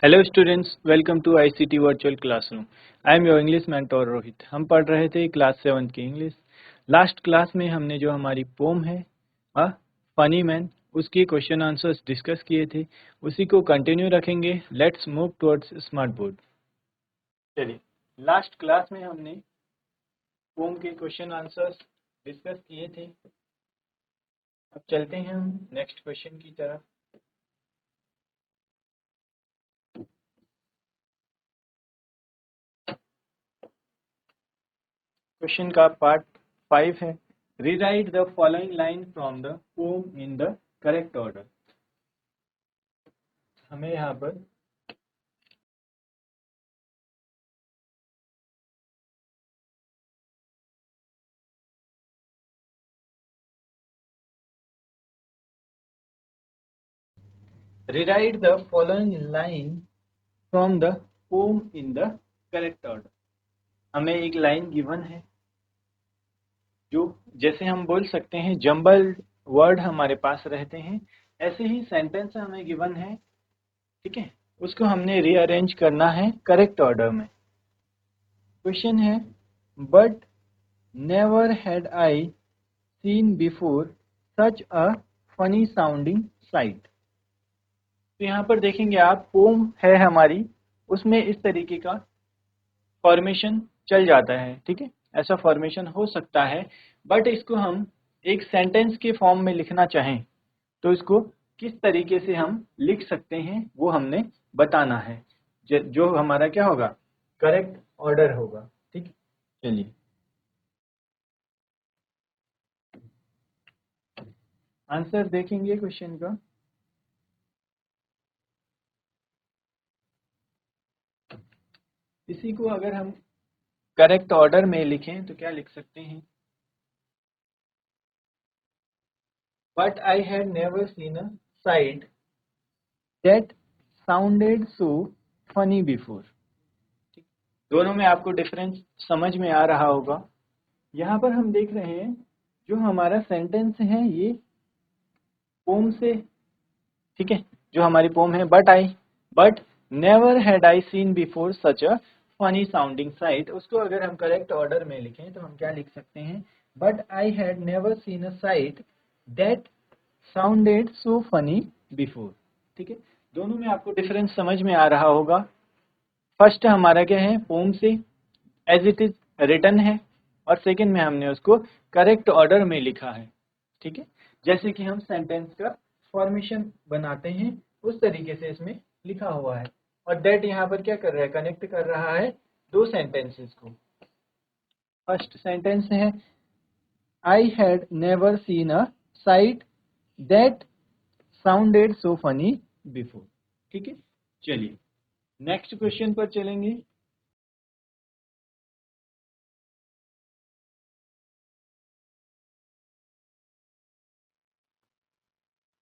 Hello students, welcome to ICT virtual classroom. I am your English mentor Rohit. हम पढ़ रहे थे क्लास 7 की इंग्लिश। लास्ट क्लास में हमने जो हमारी पोम है अ फनी मैन, उसके क्वेश्चन आंसर्स डिस्कस किए थे। उसी को कंटिन्यू रखेंगे। Let's move towards smart board. चलिए, लास्ट क्लास में हमने पोम के क्वेश्चन आंसर्स डिस्कस किए थे। अब चलते हैं हम नेक्स्ट क्वेश्चन की तरफ। क्वेश्चन का पार्ट 5 है, rewrite the following line from the pome in the correct order. हमें यहाँ पर rewrite the following line from the pome in the correct order. हमें एक लाइन गिवन है, जो जैसे हम बोल सकते हैं जंबल्ड वर्ड हमारे पास रहते हैं, ऐसे ही सेंटेंस हमें गिवन है। ठीक है, उसको हमने रीअरेंज करना है करेक्ट ऑर्डर में। क्वेश्चन है, but never had I seen before such a funny sounding site. तो यहाँ पर देखेंगे आप, पोम है हमारी, उसमें इस तरीके का फॉर्मेशन चल जाता है। ठीक है, ऐसा फॉर्मेशन हो सकता है, बट इसको हम एक सेंटेंस के फॉर्म में लिखना चाहें तो इसको किस तरीके से हम लिख सकते हैं वो हमने बताना है, जो हमारा क्या होगा, करेक्ट ऑर्डर होगा। ठीक, चलिए आंसर देखेंगे क्वेश्चन का। इसी को अगर हम करेक्ट ऑर्डर में लिखें तो क्या लिख सकते हैं, but I had never seen a site that sounded so funny before. दोनों में आपको डिफरेंस समझ में आ रहा होगा। यहाँ पर हम देख रहे हैं जो हमारा सेंटेंस है ये पोम से, ठीक है, जो हमारी पोम है, but never had I seen before such a funny sounding site, उसको अगर हम करेक्ट ऑर्डर में लिखें तो हम क्या लिख सकते हैं, but I had never seen a site that sounded so funny before. ठीक है, दोनों में आपको डिफरेंस समझ में आ रहा होगा। फर्स्ट हमारा क्या है, पोम से एज इट इज रिटन है, और सेकंड में हमने उसको करेक्ट ऑर्डर में लिखा है। ठीक है, जैसे कि हम सेंटेंस का फॉर्मेशन बनाते हैं उस तरीके से इसमें लिखा हुआ है। और दैट यहाँ पर क्या कर रहा है, कनेक्ट कर रहा है दो सेंटेंसेस को। फर्स्ट सेंटेंस है, I had never seen a site that sounded so funny before. ठीक है, चलिए नेक्स्ट क्वेश्चन पर चलेंगे।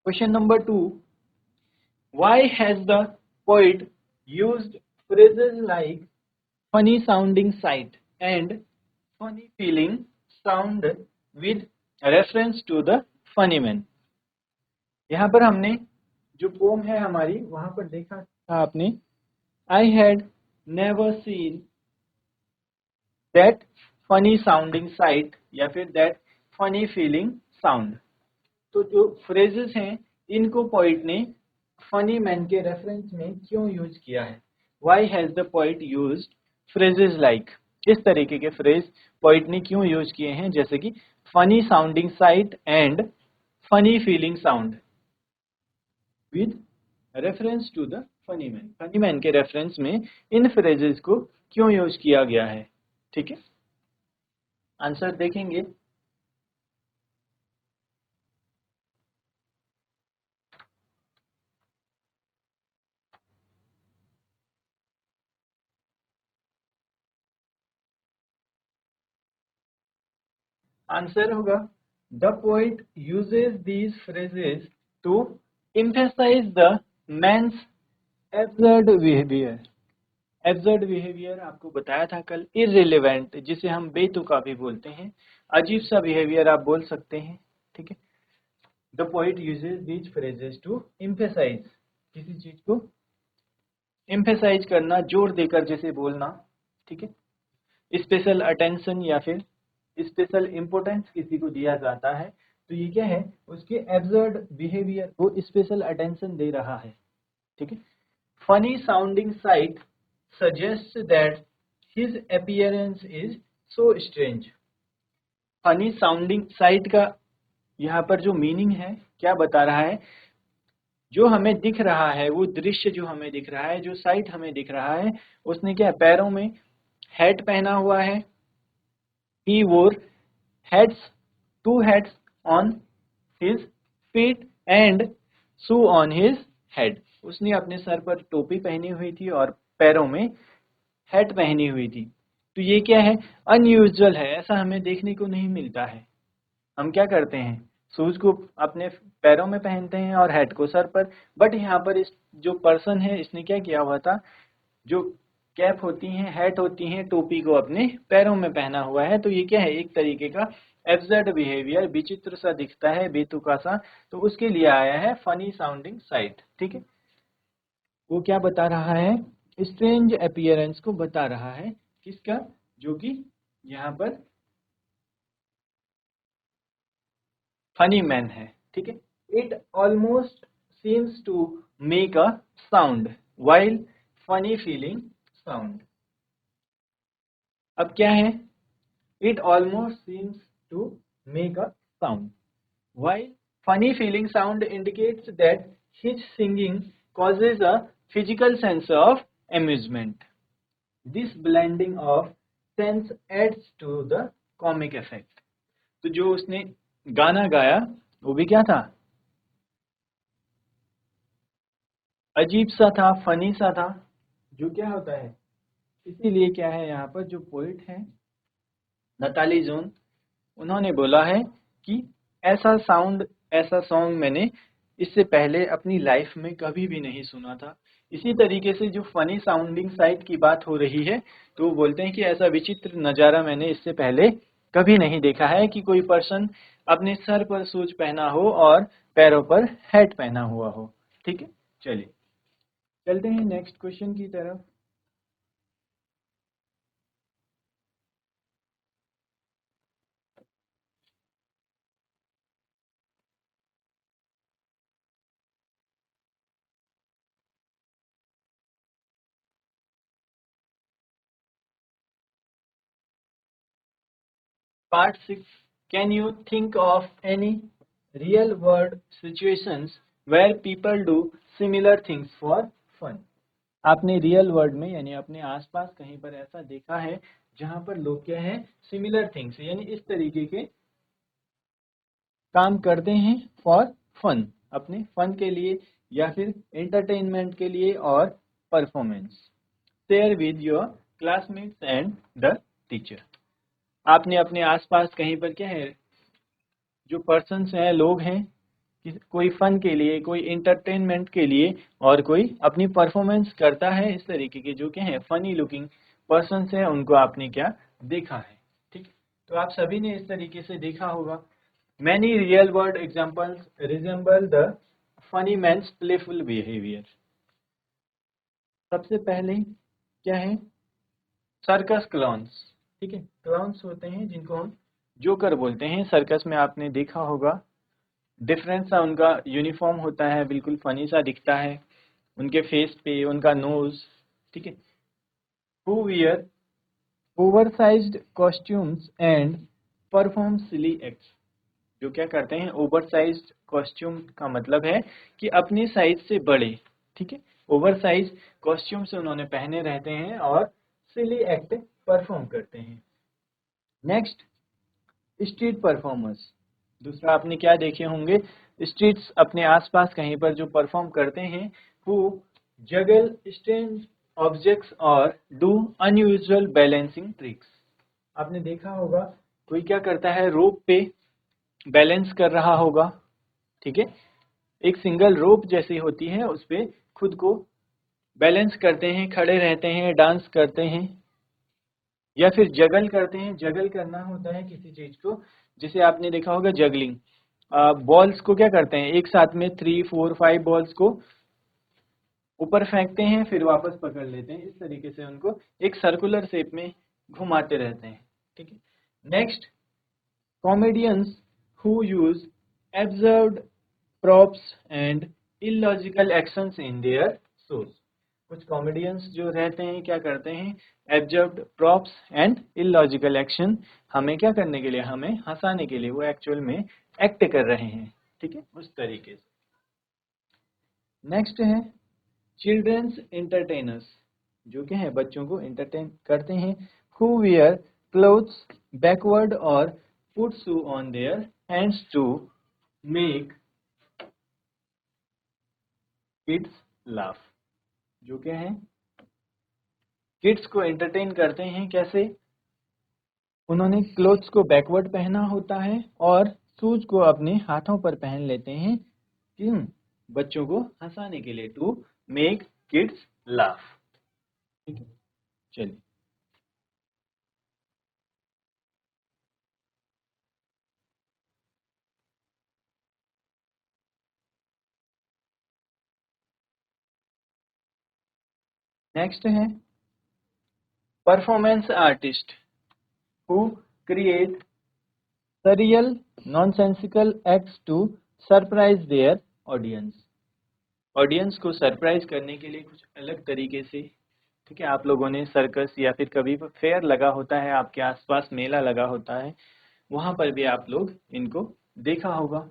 Question number 2, why has the poet used phrases like funny sounding sight and funny feeling sound with reference to the funny man? यहाँ पर हमने जो pome है हमारी, वहां पर देखा था आपने, I had never seen that funny sounding site या फिर दैट फनी फीलिंग साउंड। तो जो फ्रेजेस हैं इनको पोइट ने फनी मैन के रेफरेंस में क्यों यूज किया है? Why has the poet used phrases like, इस तरीके के फ्रेज पोइट ने क्यों यूज किए हैं, जैसे कि funny sounding sight and funny feeling sound with reference to the funny man. Funny man के रेफरेंस में इन फ्रेजेस को क्यों यूज किया गया है? ठीक है, आंसर देखेंगे। आंसर होगा, the poet uses these phrases to emphasize the man's absurd behaviour. Absurd behaviour आपको बताया था कल, इररिलेवेंट, जिसे हम बेतुका भी बोलते हैं, अजीब सा बिहेवियर आप बोल सकते हैं। ठीक है, the poet uses these phrases to emphasize, किसी चीज को एम्फेसाइज करना, जोर देकर जैसे बोलना, ठीक है। स्पेशल अटेंशन या फिर स्पेशल इम्पोर्टेंस किसी को दिया जाता है, तो ये क्या है, उसके एब्सर्ड बिहेवियर को स्पेशल अटेंशन दे रहा है, ठीक है। Funny sounding site suggest that his appearance is so strange. Funny sounding site का यहाँ पर जो मीनिंग है, क्या बता रहा है, जो हमें दिख रहा है, वो दृश्य जो हमें दिख रहा है, जो साइट हमें दिख रहा है, उसने क्या पैरों में हैट पहना हुआ है। He wore hats, two hats on his feet and shoe on his head. उसने अपने सर पर टोपी पहनी हुई थी और पैरों में हैट पहनी हुई थी। तो ये क्या है, अनयूजुअल है, ऐसा हमें देखने को नहीं मिलता है। हम क्या करते हैं, शूज को अपने पैरों में पहनते हैं और हैट को सर पर। बट यहाँ पर इस जो पर्सन है, इसने क्या किया हुआ था, जो कैप होती हैं, हैट होती हैं, टोपी को अपने पैरों में पहना हुआ है। तो ये क्या है, एक तरीके का एब्सर्ड बिहेवियर, विचित्र सा दिखता है, बेतुका सा, तो उसके लिए आया है फनी साउंडिंग साइट, ठीक है। वो क्या बता रहा है, स्ट्रेंज अपीयरेंस को बता रहा है, किसका, जो कि यहाँ पर फनी मैन है, ठीक है। It almost seems to make a sound while funny feeling sound. अब क्या है, it almost seems to make a sound, while funny feeling sound indicates that his singing causes a physical sense of amusement. This blending of sense adds to the comic effect. तो जो उसने गाना गाया वो भी क्या था, अजीब सा था, फनी सा था, जो क्या होता है। इसीलिए क्या है, यहाँ पर जो पोइट है नताली जोन, उन्होंने बोला है कि ऐसा साउंड, ऐसा सॉन्ग मैंने इससे पहले अपनी लाइफ में कभी भी नहीं सुना था। इसी तरीके से जो फनी साउंडिंग साइट की बात हो रही है, तो वो बोलते हैं कि ऐसा विचित्र नज़ारा मैंने इससे पहले कभी नहीं देखा है कि कोई पर्सन अपने सर पर शूज पहना हो और पैरों पर हैट पहना हुआ हो, ठीक है। चलिए चलते हैं नेक्स्ट क्वेश्चन की तरफ। Part 6. Can you think of any real world situations where people do similar things for fun? आपने रियल वर्ल्ड में यानी अपने आसपास कहीं पर ऐसा देखा है जहां पर लोग क्या है, सिमिलर थिंग्स यानी इस तरीके के काम करते हैं फॉर फन, अपने फन के लिए या फिर एंटरटेनमेंट के लिए और performance. Share with your classmates and the teacher. आपने अपने आसपास कहीं पर क्या है, जो पर्सन्स हैं, लोग हैं, कोई फन के लिए, कोई इंटरटेनमेंट के लिए और कोई अपनी परफॉर्मेंस करता है, इस तरीके के जो क्या है फनी लुकिंग पर्सन्स हैं, उनको आपने क्या देखा है, ठीक। तो आप सभी ने इस तरीके से देखा होगा। Many real world examples resemble the funny man's playful behaviour. सबसे पहले क्या है, सर्कस क्लाउन्स, ठीक है। क्लाउन्स होते हैं जिनको हम जोकर बोलते हैं। सर्कस में आपने देखा होगा, डिफरेंट सा उनका यूनिफॉर्म होता है, बिल्कुल फनी सा दिखता है, उनके फेस पे उनका नोज, ठीक है। Who wear oversized costumes and perform silly acts. जो क्या करते हैं, ओवरसाइज्ड कॉस्ट्यूम का मतलब है कि अपने साइज से बड़े, ठीक है। ओवरसाइज कॉस्ट्यूम से उन्होंने पहने रहते हैं और सिली एक्ट परफॉर्म करते हैं। Next, street performers. दूसरा आपने क्या देखे होंगे, स्ट्रीट्स अपने आसपास कहीं पर जो परफॉर्म करते हैं, हु जगल स्ट्रेंज ऑब्जेक्ट्स और डू अनयूजुअल बैलेंसिंग ट्रिक्स। आपने देखा होगा कोई क्या करता है, रोप पे बैलेंस कर रहा होगा, ठीक है। एक सिंगल रोप जैसी होती है, उस पे खुद को बैलेंस करते हैं, खड़े रहते हैं, डांस करते हैं या फिर जगल करते हैं। जगल करना होता है किसी चीज को, जिसे आपने देखा होगा जगलिंग। बॉल्स को क्या करते हैं, एक साथ में 3, 4, 5 बॉल्स को ऊपर फेंकते हैं फिर वापस पकड़ लेते हैं, इस तरीके से उनको एक सर्कुलर शेप में घुमाते रहते हैं, ठीक है। Next, comedians who use absurd props and illogical actions in their shows। कुछ कॉमेडियंस जो रहते हैं क्या करते हैं, एब्जर्व्ड प्रॉप्स एंड इलॉजिकल एक्शन, हमें क्या करने के लिए, हमें हंसाने के लिए, वो एक्चुअल में एक्ट कर रहे हैं, ठीक है, उस तरीके से। नेक्स्ट है चिल्ड्रंस एंटरटेनर्स, जो क्या है बच्चों को एंटरटेन करते हैं, हु वियर क्लोथ्स बैकवर्ड और put shoe on their hands to make kids laugh. जो क्या है, किड्स को एंटरटेन करते हैं कैसे, उन्होंने क्लोथ्स को बैकवर्ड पहना होता है और शूज को अपने हाथों पर पहन लेते हैं, क्यों, बच्चों को हंसाने के लिए, टू मेक किड्स लाफ, ठीक है। चलिए नेक्स्ट है performance artist who create surreal nonsensical acts to surprise their audience. Audience को सरप्राइज करने के लिए कुछ अलग तरीके से, ठीक है, आप लोगों ने सर्कस या फिर कभी फेयर लगा होता है, आपके आसपास मेला लगा होता है, वहां पर भी आप लोग इनको देखा होगा,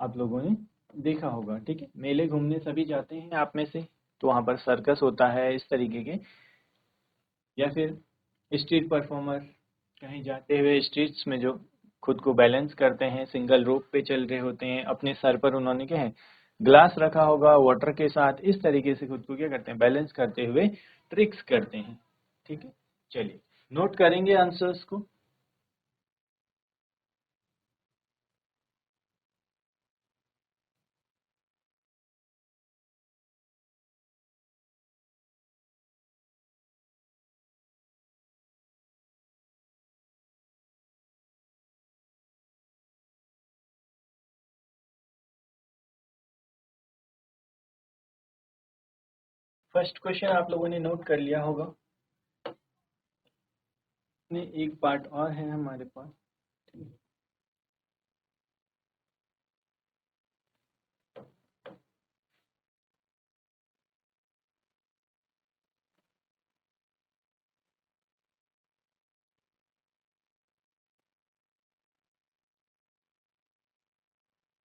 आप लोगों ने देखा होगा, ठीक है। मेले घूमने सभी जाते हैं आप में से, तो वहां पर सर्कस होता है इस तरीके के, या फिर स्ट्रीट परफॉर्मर कहीं जाते हुए स्ट्रीट्स में जो खुद को बैलेंस करते हैं, सिंगल रोप पे चल रहे होते हैं, अपने सर पर उन्होंने क्या है ग्लास रखा होगा वाटर के साथ, इस तरीके से खुद को क्या करते हैं बैलेंस करते हुए ट्रिक्स करते हैं, ठीक है। चलिए नोट करेंगे आंसर्स को। फर्स्ट क्वेश्चन आप लोगों ने नोट कर लिया होगा, इसमें एक पार्ट और है हमारे पास, ठीक है।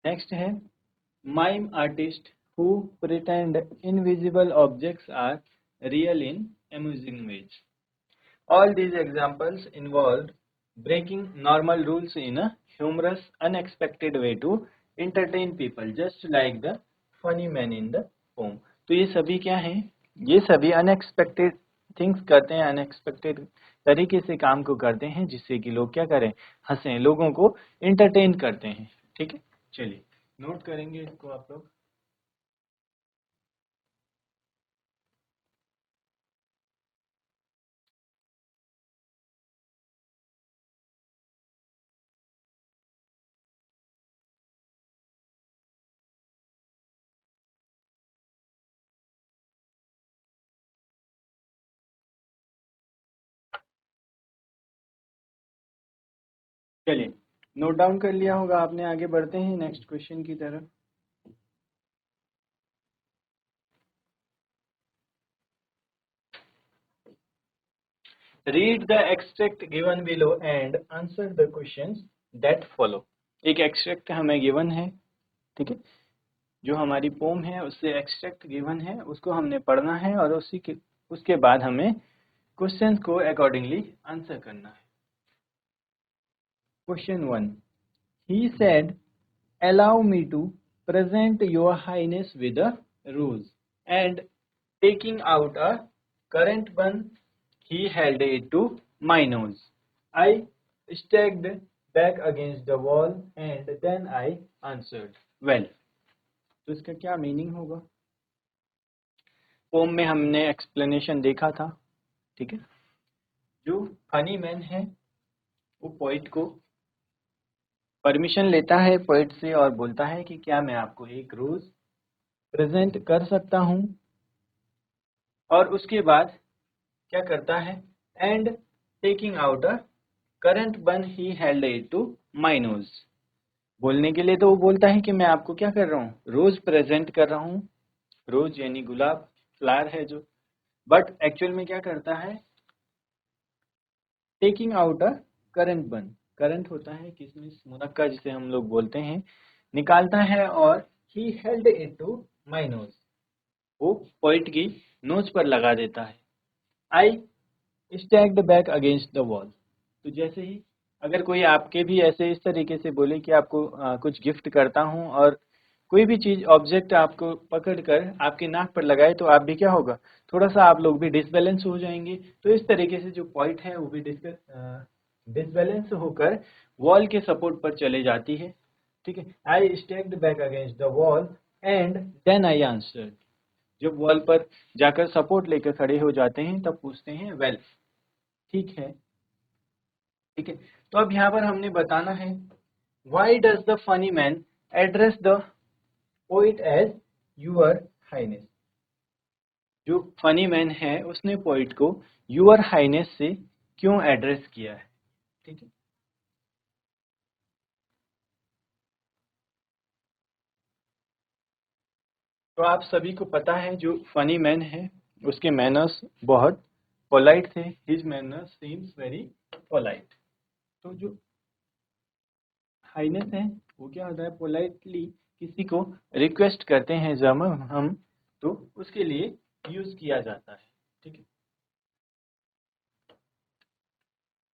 नेक्स्ट है mime artist who pretend invisible objects are real in amusing ways. All these examples involved breaking normal rules in a humorous, unexpected way to entertain people, just like the funny man in the poem। तो ये सभी क्या हैं? ये सभी unexpected things करते हैं, unexpected तरीके से काम को करते हैं, जिससे कि लोग क्या करें, हंसें, लोगों को इंटरटेन करते हैं, ठीक है। चलिए नोट करेंगे इसको आप लोग। चलिए नोट डाउन कर लिया होगा आपने, आगे बढ़ते हैं नेक्स्ट क्वेश्चन की तरफ। Read the extract given below and answer the questions that follow। एक एक्सट्रैक्ट हमें गिवन है, ठीक है, जो हमारी पोम है उससे एक्सट्रैक्ट गिवन है, उसको हमने पढ़ना है और उसके बाद हमें क्वेश्चंस को अकॉर्डिंगली आंसर करना है। Question 1, he said allow me to present your highness with a rose, and taking out a currant bun he held it to my nose। I stepped back against the wall and then I answered well। तो इसका क्या meaning होगा? Pome में हमने explanation देखा था, ठीक है। जो फनी मैन है वो पोइट को परमिशन लेता है पोइट से और बोलता है कि क्या मैं आपको एक रोज प्रेजेंट कर सकता हूँ, और उसके बाद क्या करता है, and taking out a currant bun he held it to my nose. बोलने के लिए तो वो बोलता है कि मैं आपको क्या कर रहा हूँ, रोज प्रेजेंट कर रहा हूँ, रोज यानी गुलाब, फ्लावर है जो, बट एक्चुअल में क्या करता है, टेकिंग आउट अ करंट बन, करंट होता है किसमिस मुनक्का जिसे हम लोग बोलते हैं, निकालता है और he held it to my nose, वो पोइट की नोज पर लगा देता है। I stacked back against the wall. तो जैसे ही अगर कोई आपके भी ऐसे इस तरीके से बोले कि आपको कुछ गिफ्ट करता हूँ और कोई भी चीज ऑब्जेक्ट आपको पकड़कर आपके नाक पर लगाए तो आप भी क्या होगा, थोड़ा सा आप लोग भी डिसबैलेंस हो जाएंगे। तो इस तरीके से जो पॉइंट है वो भी डिसबैलेंस होकर वॉल के सपोर्ट पर चले जाती है। ठीक है, I stacked back against the wall and then I answered. जब वॉल पर जाकर सपोर्ट लेकर खड़े हो जाते हैं तब पूछते हैं वेल। ठीक है, ठीक है। तो अब यहाँ पर हमने बताना है, why does the funny man address the poet as your highness. जो फनी मैन है उसने पोइट को यूअर हाइनेस से क्यों एड्रेस किया है। ठीक है, तो आप सभी को पता है जो फनी मैन है उसके मैनर्स बहुत पोलाइट थे, his manners seems very polite. तो जो हाइनेस है वो क्या होता है, पोलाइटली किसी को रिक्वेस्ट करते हैं जब हम, तो उसके लिए यूज किया जाता है। ठीक है,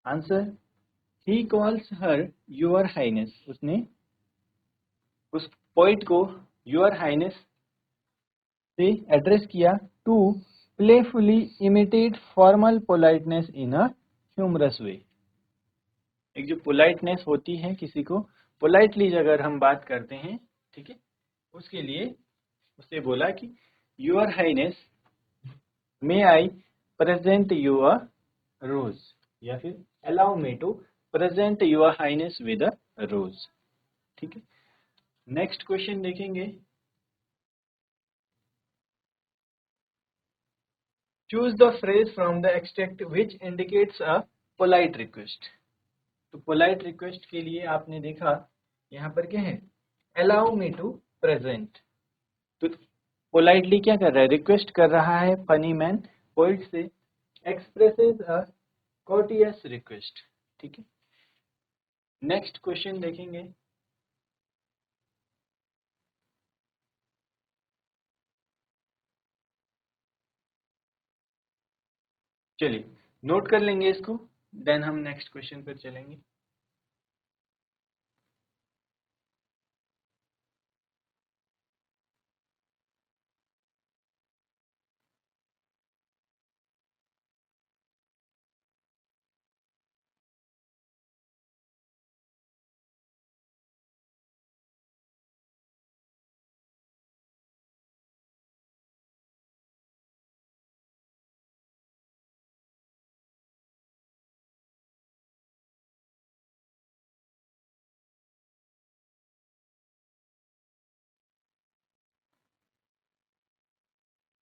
answer, he calls her your highness. उसने उस पोइट को योर हाइनेस से एड्रेस किया to playfully imitate formal politeness in a humorous way. एक जो पोलाइटनेस होती है, किसी को पोलाइटली अगर हम बात करते हैं, ठीक है, उसके लिए उससे बोला कि your highness may I present you a rose, या फिर allow me to present your highness with a rose. ठीक है, नेक्स्ट क्वेश्चन देखेंगे, choose the phrase from the extract which indicates a polite request. तो पोलाइट रिक्वेस्ट के लिए आपने देखा यहाँ पर क्या है, अलाउ मी टू प्रेजेंट। तो पोलाइटली क्या कर रहा है, रिक्वेस्ट कर रहा है फनी मैन पोइट से, एक्सप्रेसेस अ कोर्टियस रिक्वेस्ट। ठीक है, नेक्स्ट क्वेश्चन देखेंगे, चलिए नोट कर लेंगे इसको, देन हम नेक्स्ट क्वेश्चन पर चलेंगे।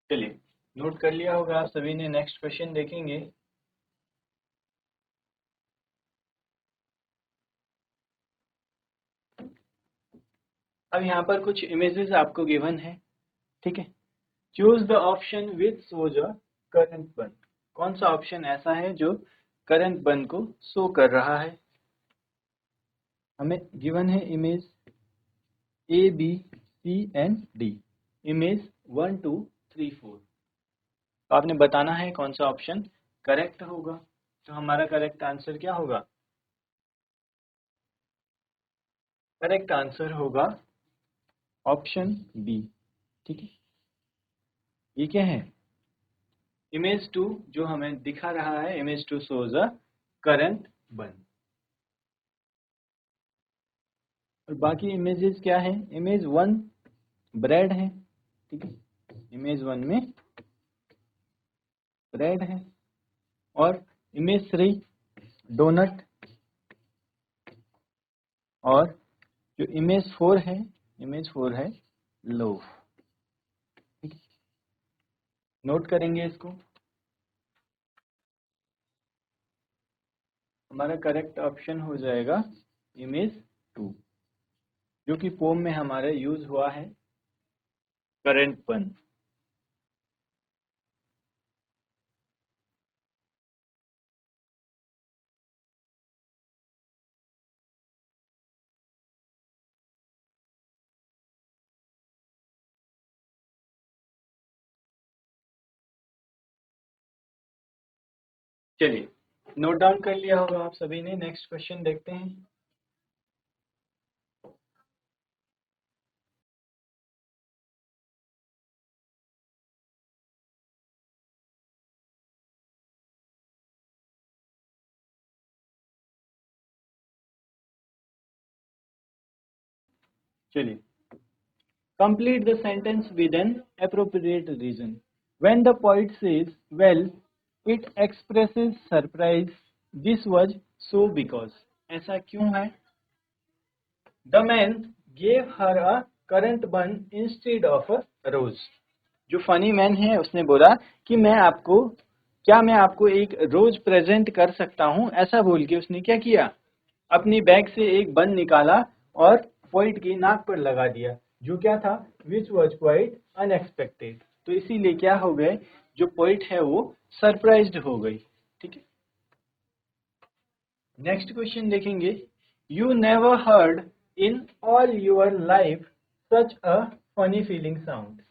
चलिए नोट कर लिया होगा आप सभी ने, नेक्स्ट क्वेश्चन देखेंगे। अब यहाँ पर कुछ इमेजेस आपको गिवन है। ठीक है, choose the option which shows a currant बन। कौन सा ऑप्शन ऐसा है जो करंट बन को शो कर रहा है। हमें गिवन है image A B C and D, image 1 2 3 4। तो आपने बताना है कौन सा ऑप्शन करेक्ट होगा। तो हमारा करेक्ट आंसर क्या होगा, करेक्ट आंसर होगा ऑप्शन बी। ठीक है, ये क्या है, इमेज 2 जो हमें दिखा रहा है, इमेज 2 शोज अ करंट बन। और बाकी इमेजेस क्या है, इमेज 1 ब्रेड है। ठीक है, इमेज 1 में ब्रेड है, और इमेज 3 डोनट, और जो इमेज 4 है, इमेज 4 है लोफ। ठीक है, नोट करेंगे इसको। हमारा करेक्ट ऑप्शन हो जाएगा इमेज 2, जो कि पोम में हमारा यूज हुआ है करंट वन। चलिए, नोट डाउन कर लिया होगा आप सभी ने। नेक्स्ट क्वेश्चन देखते हैं। चलिए, complete the sentence with an appropriate reason. When the poet says, well, it expresses surprise. This was so because. ऐसा क्यों है? The man gave her a currant bun instead of a rose. जो funny man है उसने बोला कि मैं आपको एक रोज प्रेजेंट कर सकता हूं। ऐसा बोल के उसने क्या किया, अपनी बैग से एक बन निकाला और पोइट की नाक पर लगा दिया, जो क्या था, विच वॉज क्वाइट अनएक्सपेक्टेड। तो इसीलिए क्या हो गए, जो पोइट है वो सरप्राइज्ड हो गई। ठीक है, नेक्स्ट क्वेश्चन देखेंगे। You never heard in all your life such a funny feeling sound.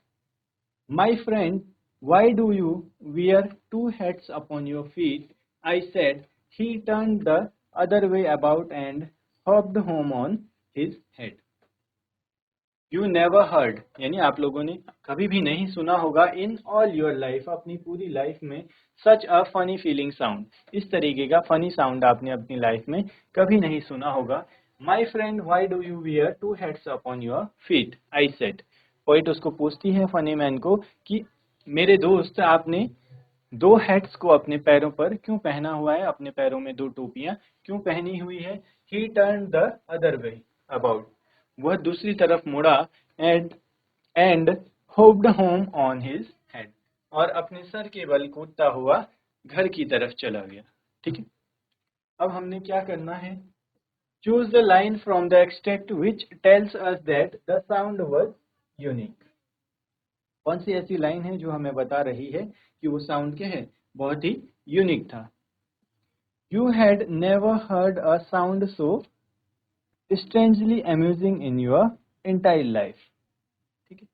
My friend, why do you wear two hats upon your feet? I said. He turned the other way about and hopped home on his head. You never heard, यानी आप लोगों ने कभी भी नहीं सुना होगा, in all your life, अपनी पूरी लाइफ में, such a funny feeling sound, इस तरीके का फनी साउंड आपने अपनी लाइफ में कभी नहीं सुना होगा। My friend, why do you wear two hats upon your feet? I said. Poet उसको पूछती है फनी मैन को कि मेरे दोस्त, आपने दो हेड्स को अपने पैरों पर क्यों पहना हुआ है, अपने पैरों में दो टोपियां क्यों पहनी हुई है। ही turn the other way about, वह दूसरी तरफ मुड़ा, and hoped home on his head, और अपने सर के बल कूदता हुआ घर की तरफ चला गया। ठीक है, अब हमने क्या करना है, choose the line from the extract which tells us that the sound was unique. कौन सी ऐसी लाइन है जो हमें बता रही है कि वो साउंड क्या है, बहुत ही यूनिक था। You had never heard a sound so strangely amusing in your entire life. ठीक है,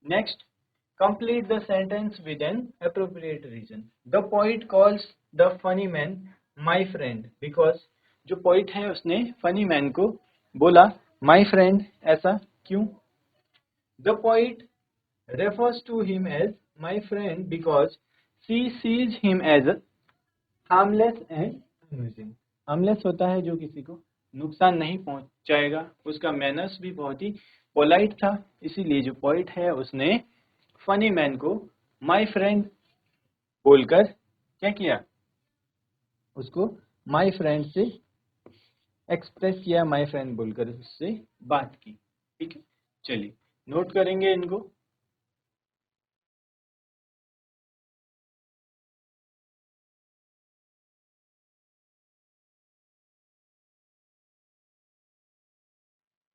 next, complete the sentence with an appropriate reason. The poet calls the funny man my friend because, जो poet है उसने funny man को बोला my friend, ऐसा क्यों। The poet refers to him as my friend because she sees him as harmless and amusing. harmless होता है जो किसी को नुकसान नहीं पहुंचाएगा, उसका मैनर्स भी बहुत ही पोलाइट था, इसीलिए जो पोइट है उसने फनी मैन को माय फ्रेंड बोलकर क्या किया, उसको माय फ्रेंड से एक्सप्रेस किया, माय फ्रेंड बोलकर उससे बात की। ठीक है, चलिए नोट करेंगे इनको।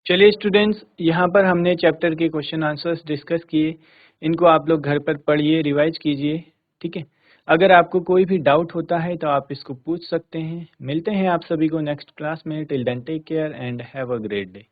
चलिए स्टूडेंट्स, यहाँ पर हमने चैप्टर के क्वेश्चन आंसर्स डिस्कस किए, इनको आप लोग घर पर पढ़िए, रिवाइज कीजिए। ठीक है, अगर आपको कोई भी डाउट होता है तो आप इसको पूछ सकते हैं। मिलते हैं आप सभी को नेक्स्ट क्लास में। Till then take care and have a great day.